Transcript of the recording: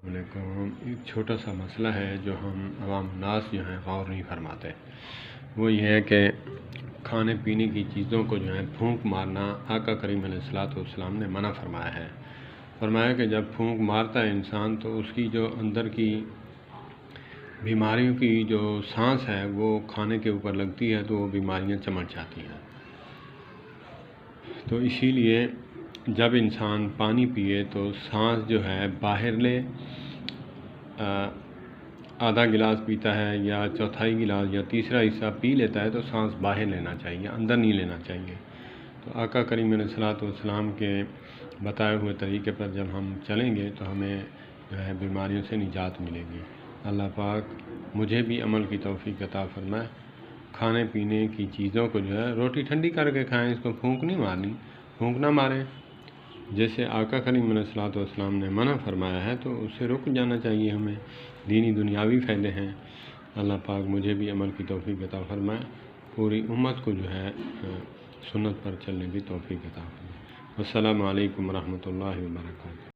علیکم۔ ایک چھوٹا سا مسئلہ ہے جو ہم عوام الناس جو ہیں غور نہیں فرماتے، وہ یہ ہے کہ کھانے پینے کی چیزوں کو جو ہے پھونک مارنا آقا کریم علیہ الصلوۃ والسلام نے منع فرمایا ہے۔ فرمایا کہ جب پھونک مارتا ہے انسان تو اس کی جو اندر کی بیماریوں کی جو سانس ہے وہ کھانے کے اوپر لگتی ہے تو وہ بیماریاں چمٹ جاتی ہیں۔ تو اسی لیے جب انسان پانی پیے تو سانس جو ہے باہر لے، آدھا گلاس پیتا ہے یا چوتھائی گلاس یا تیسرا حصہ پی لیتا ہے تو سانس باہر لینا چاہیے، اندر نہیں لینا چاہیے۔ تو آقا کریم علیہ الصلوۃ والسلام کے بتائے ہوئے طریقے پر جب ہم چلیں گے تو ہمیں جو ہے بیماریوں سے نجات ملے گی۔ اللہ پاک مجھے بھی عمل کی توفیق عطا فرمائے۔ کھانے پینے کی چیزوں کو جو ہے روٹی ٹھنڈی کر کے کھائیں، اس کو پھونک نہیں مارنی، پھونک نہ ماریں۔ جیسے آقا کریم علیہ الصلوۃ والسلام نے منع فرمایا ہے تو اس سے رک جانا چاہیے ہمیں، دینی دنیاوی فائدے ہیں۔ اللہ پاک مجھے بھی عمل کی توفیق عطا فرمائے، پوری امت کو جو ہے سنت پر چلنے کی توفیق عطا فرمائے۔ السلام علیکم ورحمۃ اللہ وبرکاتہ۔